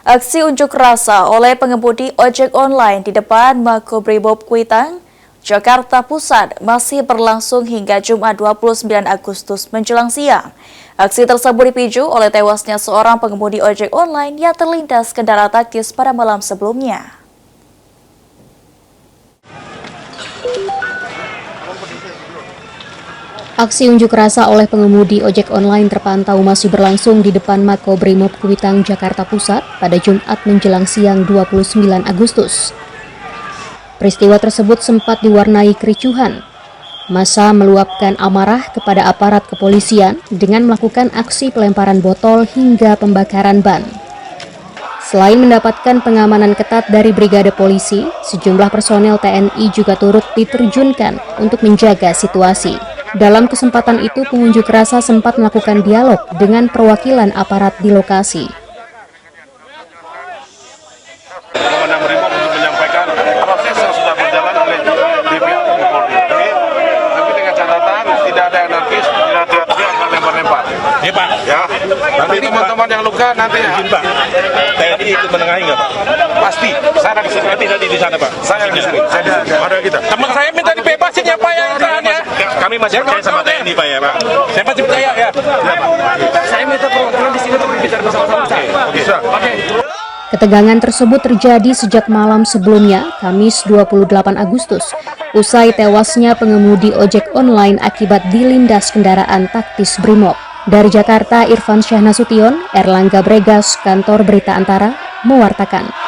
Aksi unjuk rasa oleh pengemudi ojek online di depan Makobrimob Kuitang, Jakarta Pusat masih berlangsung hingga Jumat 29 Agustus menjelang siang. Aksi tersebut dipicu oleh tewasnya seorang pengemudi ojek online yang terlindas kendaraan taktis pada malam sebelumnya. Aksi unjuk rasa oleh pengemudi ojek online terpantau masih berlangsung di depan Makobrimob Kuitang, Jakarta Pusat pada Jumat menjelang siang 29 Agustus. Peristiwa tersebut sempat diwarnai kericuhan. Massa meluapkan amarah kepada aparat kepolisian dengan melakukan aksi pelemparan botol hingga pembakaran ban. Selain mendapatkan pengamanan ketat dari brigade polisi, sejumlah personel TNI juga turut diterjunkan untuk menjaga situasi. Dalam kesempatan itu, pengunjuk rasa sempat melakukan dialog dengan perwakilan aparat di lokasi. Komandan Brimob untuk menyampaikan proses yang sudah berjalan oleh pihak Polri. Tapi dengan catatan tidak ada anarkis, tidak ada lempar-lempar. Ya Pak. Ya. Nanti teman-teman yang luka nanti Pak. TNI ikut menengahi nggak Pak? pasti. Saya di sini. Nanti di sana Pak. Saya di sini. Ada kita. Teman saya minta dibebasin ya Pak yang tahannya. Kami masih percaya sama TNI Pak ya Pak. Saya masih percaya ya. Saya minta perwakilan di sini untuk berbicara bersama-sama. Oke. Ketegangan tersebut terjadi sejak malam sebelumnya, Kamis 28 Agustus, usai tewasnya pengemudi ojek online akibat dilindas kendaraan taktis Brimob. Dari Jakarta, Irfan Syah Nasution, Erlangga Bregas, Kantor Berita Antara, mewartakan.